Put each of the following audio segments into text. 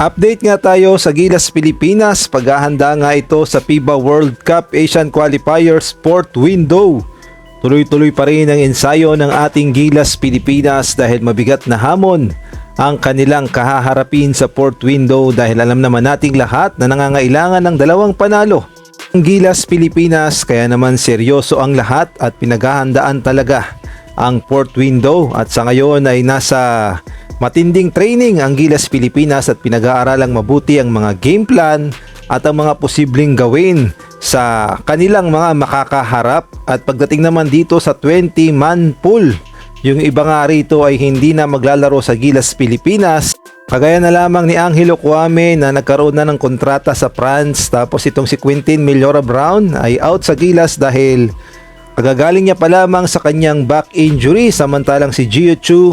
Update nga tayo sa Gilas Pilipinas. Paghahanda nga ito sa FIBA World Cup Asian Qualifiers 4th window. Tuloy-tuloy pa rin ang ensayo ng ating Gilas Pilipinas dahil mabigat na hamon ang kanilang kahaharapin sa 4th window dahil alam naman nating lahat na nangangailangan ng dalawang panalo ang Gilas Pilipinas, kaya naman seryoso ang lahat at pinaghahandaan talaga ang 4th window at sa ngayon ay nasa matinding training ang Gilas Pilipinas at pinag-aaralang mabuti ang mga game plan at ang mga posibleng gawin sa kanilang mga makakaharap. At pagdating naman dito sa 20-man pool, yung iba nga rito ay hindi na maglalaro sa Gilas Pilipinas. Kagaya na lamang ni Angelo Kwame na nagkaroon na ng kontrata sa France, tapos itong si Quintin Millora Brown ay out sa Gilas dahil kagagaling niya pa lamang sa kanyang back injury, samantalang si Gio Chu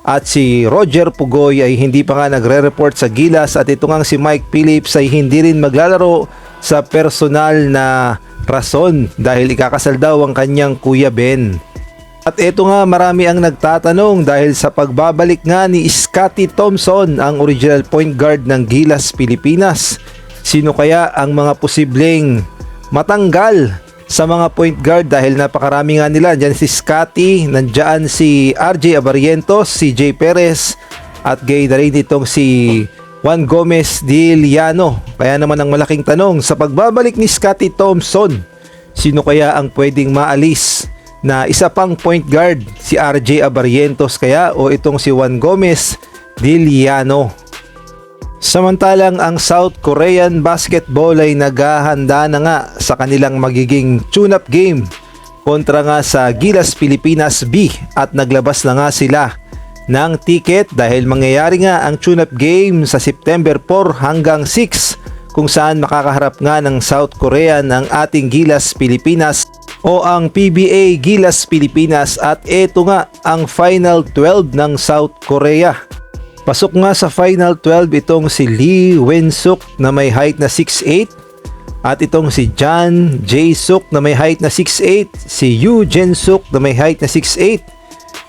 at si Roger Pugoy ay hindi pa nga nagre-report sa Gilas at ito ngang si Mike Phillips ay hindi rin maglalaro sa personal na rason dahil ikakasal daw ang kanyang Kuya Ben. At ito nga, marami ang nagtatanong dahil sa pagbabalik nga ni Scottie Thompson, ang original point guard ng Gilas Pilipinas. Sino kaya ang mga posibleng matanggal sa mga point guard dahil napakarami nga nila. Diyan si Scottie, nandyan si RJ Abarientos, si Jay Perez at gay na rin itong si Juan Gomez Diliano. Kaya naman ang malaking tanong, sa pagbabalik ni Scottie Thompson, sino kaya ang pwedeng maalis na isa pang point guard, si RJ Abarientos kaya o itong si Juan Gomez Diliano? Samantalang ang South Korean basketball ay naghahanda na nga sa kanilang magiging tune-up game kontra nga sa Gilas Pilipinas B at naglabas na nga sila ng ticket dahil mangyayari nga ang tune-up game sa September 4 hanggang 6 kung saan makakaharap nga ng South Korea ng ating Gilas Pilipinas o ang PBA Gilas Pilipinas at ito nga ang Final 12 ng South Korea. Pasok nga sa Final 12 itong si Lee Wensuk na may height na 6'8 at itong si John Jae-suk na may height na 6'8, si Yu Jin-suk na may height na 6'8,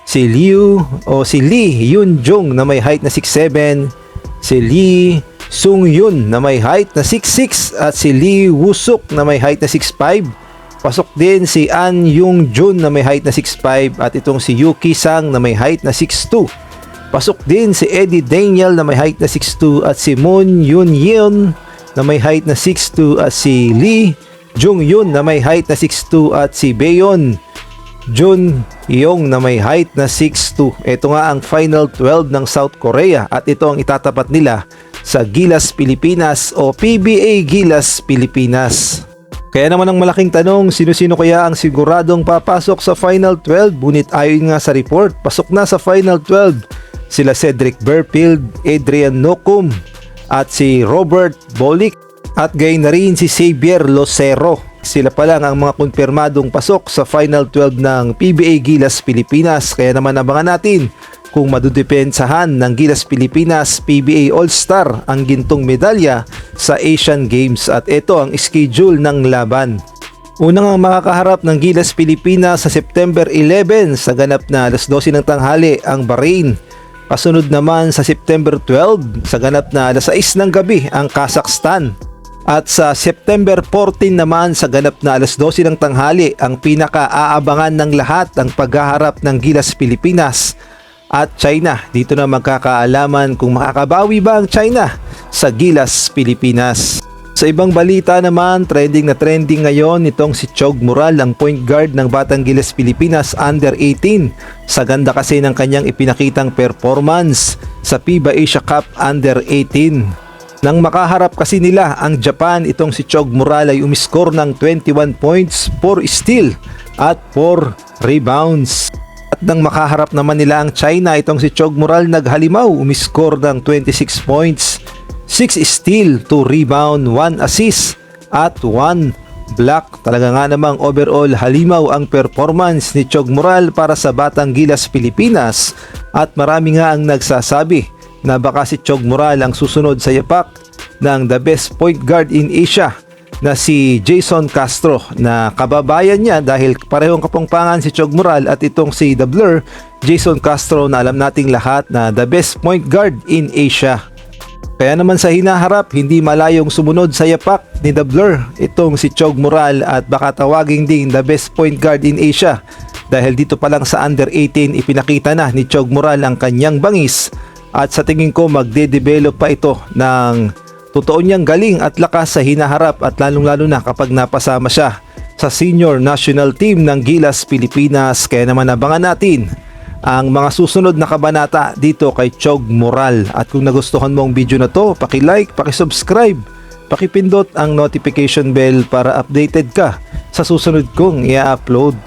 si Lee Yun-jung na may height na 6'7, si Lee Sung-yun na may height na 6'6 at si Lee Woo-suk na may height na 6'5. Pasok din si An Yung-jun na may height na 6'5 at itong si Yuki Sang na may height na 6'2. Pasok din si Eddie Daniel na may height na 6'2 at si Moon Yun-yeon na may height na 6'2 at si Lee Jung-yun na may height na 6'2 at si Baeon Jun Yong na may height na 6'2. Ito nga ang Final 12 ng South Korea at ito ang itatapat nila sa Gilas Pilipinas o PBA Gilas Pilipinas. Kaya naman ang malaking tanong, sino-sino kaya ang siguradong papasok sa Final 12? Ngunit ayon nga sa report, pasok na sa Final 12 sila Cedric Berfield, Adrian Nocum at si Robert Bolick at gayon na rin si Xavier Locero. Sila pa lang ang mga kumpirmadong pasok sa Final 12 ng PBA Gilas Pilipinas. Kaya naman abangan natin kung madudepensahan ng Gilas Pilipinas PBA All-Star ang gintong medalya sa Asian Games at ito ang schedule ng laban. Unang ang makakaharap ng Gilas Pilipinas sa September 11 sa ganap na alas 12 ng tanghali ang Bahrain. Kasunod naman sa September 12 sa ganap na alas 6 ng gabi ang Kazakhstan. At sa September 14 naman sa ganap na alas 12 ng tanghali ang pinaka-aabangan ng lahat ang paghaharap ng Gilas Pilipinas at China. Dito na magkakaalaman kung makakabawi ba ang China sa Gilas Pilipinas. Sa ibang balita naman, trending na trending ngayon itong si Chog Moral, ang point guard ng Batang Gilas Pilipinas under 18. Sa ganda kasi ng kanyang ipinakitang performance sa FIBA Asia Cup under 18. Nang makaharap kasi nila ang Japan, itong si Chog Moral ay umiskor ng 21 points, 4 steal at 4 rebounds. At nang makaharap naman nila ang China, itong si Chog Moral naghalimaw, umiskor ng 26 points, 6 steal, 2 rebound, 1 assist at 1 block. Talaga nga namang overall halimaw ang performance ni Chog Moral para sa Batang Gilas Pilipinas at marami nga ang nagsasabi na baka si Chog Moral ang susunod sa yapak ng the best point guard in Asia na si Jason Castro na kababayan niya dahil parehong kapangpangan si Chog Moral at itong si The Blur, Jason Castro, na alam nating lahat na the best point guard in Asia. Kaya naman sa hinaharap, hindi malayong sumunod sa yapak ni The Blur itong si Chog Moral at baka tawagin ding the best point guard in Asia dahil dito pa lang sa under 18 ipinakita na ni Chog Moral ang kanyang bangis at sa tingin ko magde-develop pa ito ng totoo niyang galing at lakas sa hinaharap at lalong-lalo na kapag napasama siya sa senior national team ng Gilas Pilipinas. Kaya naman abangan natin ang mga susunod na kabanata dito kay Chog Moral. At kung nagustuhan mo ang video na to, paki-like, paki-subscribe, paki-pindot ang notification bell para updated ka sa susunod kong i-upload.